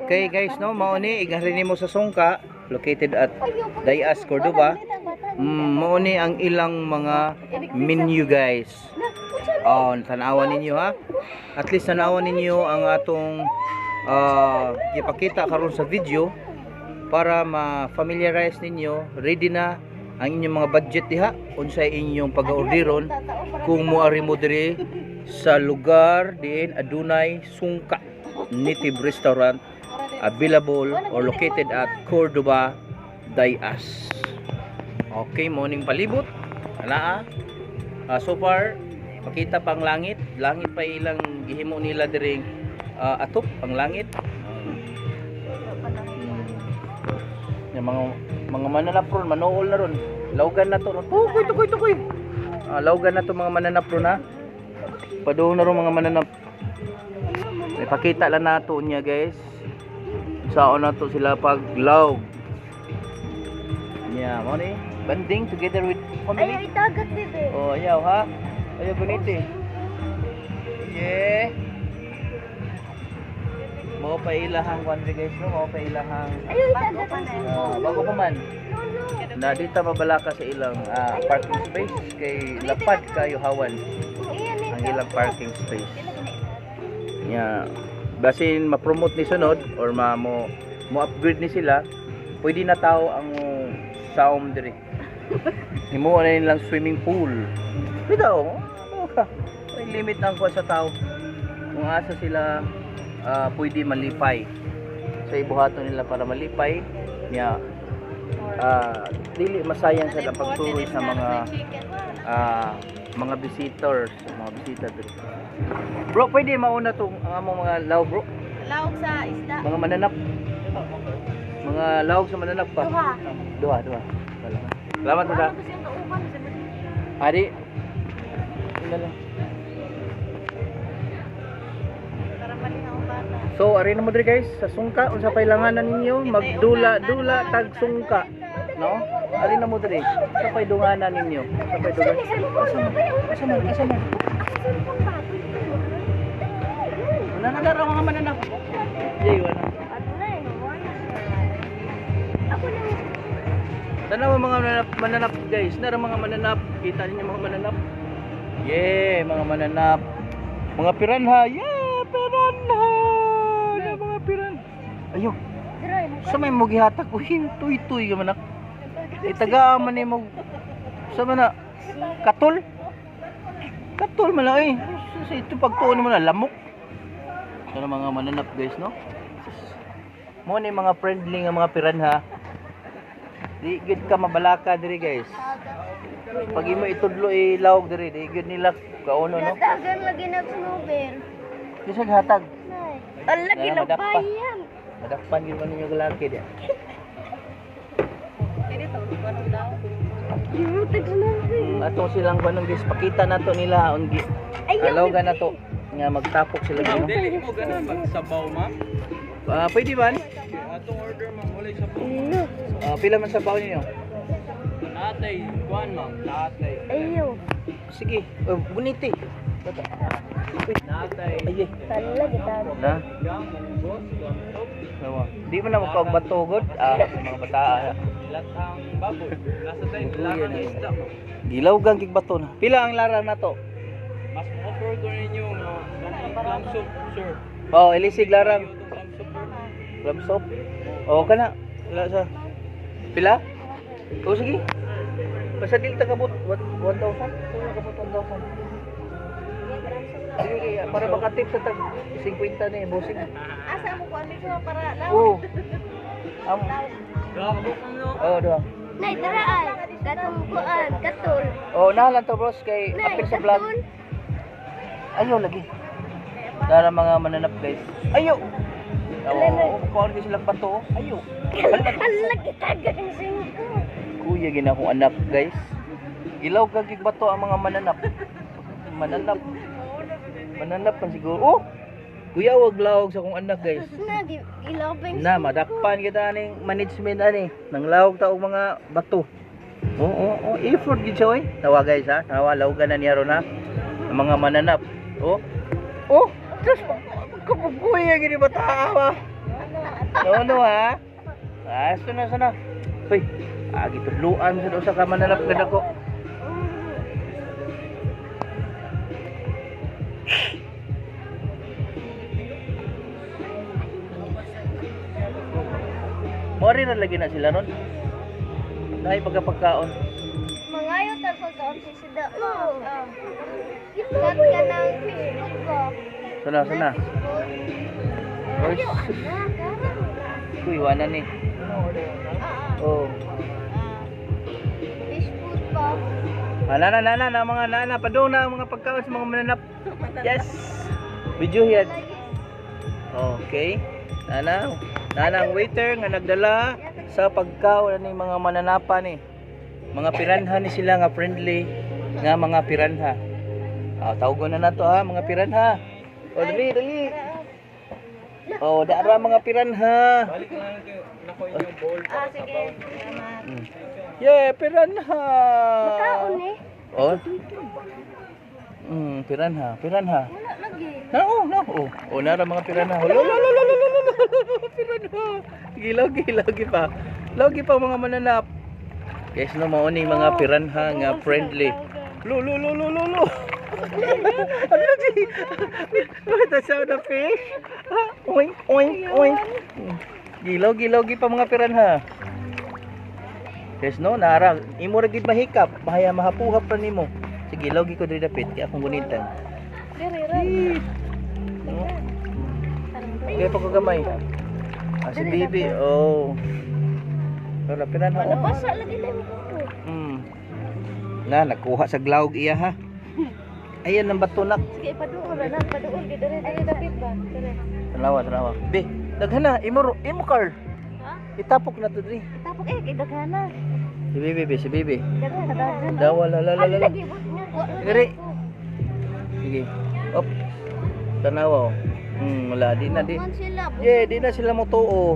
Okay guys, no, mao ni igarin mo sa Sungka, located at Dayas, Cordoba. Mao ni ang ilang mga menu guys. Oh, tanawan ninyo ha. At least tanawan ninyo ang atong ipakita karon sa video para ma-familiarize ninyo, ready na ang inyong mga budget diha unsay inyong pag-orderon kung moari mo diri sa lugar diin adunay Sungka Native Restaurant available or located at Cordoba, Dayas. Okay, morning palibot. Ana so far makita pang langit pa ilang gihimo nila diring atop ang langit. Yung mga mananapron manool na ron. Lawgan na to. Tukoy. Lawgan na to mga mananapron ha. Paduhon na ron mga mananap. Ipakita lang nato niya guys. Saan na to sila paglawg. Yeah, mo ni banding together with family. Ayaw itagat dito. Oh, ayaw ha. Ayaw guniti. Yeah. Mo pa ilahang one guys no, mo pa ilahang. Ayaw itagat dito. Bago pa man. Na dito mabalaka sa ilang parking space kay lapad kayo hawan ang ilang parking space. Yeah. Basin ma-promote ni sunod or mo upgrade ni sila, pwede na tao ang saom diri. Himuon na nilang swimming pool. Bitaw, may limit ang kuha sa tao. Kung asa sila pwede malipay. Sa ibuhaton nila para malipay niya. Dili masayang sa pagtuloy sa mga visitors, mga bisita diri. Bro, pwede mauna tong ang among mga law, bro. Lawag sa isda. Mga mananap. Mga lawag sa mananap pa. Duha. Salamat mo da. Adi. Ina lang. So, ari na mo diri guys sa Sungka unsa pailanganan ninyo magdula-dula tag Sungka, no? Ari na mo diri. Sa pay dunganan ninyo. Sa pay dungan. Asa man. Wala na dara mga mananap. Jay wala. Tanaw mga mananap guys. Nara mga mananap. Kita ninyo mga mananap. Yeah, mga mananap. Mga piranha. Yeah, piranha. Mga piranha. Ayo. Sa may mo gihatak ko tuy-tuy ka manak. Itaga man ni mo. Sa man na katol. Katol man na sa ito pagtuon mo na lamok. Ito na mga mananap guys no. Mo ni mga friendly nga mga piranha. Di gid ka mabalaka diri guys. Pag imo itudlo ilawog diri, di gid nila kauno no. Natagan lagi nag-snowbell. Bisag hatag. Ang lagi ng bayan. Madakpan gid man ninyo galaki dia. Ato silang kanong guys pakita nato nila ungi. Alawgan nato nga magtapok sila dito. Dili mo ganun magsabaw ma. Pwede man? Atong order ma wala sabaw. Pila man sabaw niyo? Natay kuan ma, natay. Ayaw. Sige, buniti. Natay. Ay, Tala kita. na. Gang boss, gamtop, Nawa. Di man na magpagbatugod mga bata. latang baboy. Nasa tayo latang isda mo. Gilawgang kigbaton. Pila ang lara nato? Mas offer ko ninyo no clam soup, sir. Oh, ilisig larang. Yung clam soup. Club soap. Oh, kana. Wala sa. Pila? Oh, sige. Basta dili takabot 1,000. Wala kabot 1,000. Sige, para makatip sa tag 50 ni bossing. Asa mo ko andito para law. Oh. Am. Gabok no. Oh, doha. Nay daraan. Katong kuan, katul. Oh, nahalan to bros kay apil sa vlog. Ayaw lagi. Dara mga mananap guys. Ayaw. Oh, kuan di sila bato. Ayaw. Hala kita gang singko. Kuya gina akong anak guys. Ilaw kagig bato ang mga mananap. Mananap kan siguro. Oh. Kuya wag lawog sa akong anak guys. Nagi ilobeng. Na madakpan kita ning management ani nang lawog ta og mga bato. Oo, effort gid siya oy. Tawa guys ha. Tawa lawgan na niya ron ha. Ang mga mananap. Oh. Just kuya gini bata ba. No, ha? Sana. Hoy, gitudluan sa usa ka mananap gid ako. Mori na lagi na sila ron. Dahil pagkapagkaon. Mangayo ta pagkaon si Sida. Kat ka ng Facebook ko. Sana. Oy, kuy wanan ni. Oh. Facebook ko. Nana, mga nana, padung na ang mga pagkaon sa mga mananap. Yes. Video yan. Okay. Nana ang waiter nga nagdala sa pagkaon ni mga mananapa ni. Mga piranha ni sila nga friendly nga mga piranha. Tawagon na nato ha, mga piranha. O dali. O dara mga piranha. Balik na lang nako yung bowl. Sige. Salamat. Yeah, piranha. Kaon eh. Oh. Piranha. Wala lagi. Oh, nara mga piranha. Piranha. Lagi pa. Lagi pa mga mananap. Guys, no mao ni mga piranha nga friendly. Lo. Ano lagi? What the sound of fish? Oink. Gilaw pa mga piranha. Guys, no, nara imo ra gid mahikap, mahaya mahapuhap pa nimo. Sige, logi ko diri dapit kay akong gunitan. Dire. No? Kaya pa ko gamay. Si Bibi, oh. Wala piranha. Nabasa lagi tayo ko. Nakuha sa glawg iya ha. Ayan ang batunak. Sige, paduol na. Paduol. Dire dapit ba? Dire. Tanawa. Be, daghan na. Imo car. Ha? Itapok na to diri. Tapok kay daghana. Si Bibi. Daghana. Dawa la. Lagi mo niya. Dire. Sige. Op. Tanawa. Wala di na di. Sila. Yeah, di na sila mo tuo.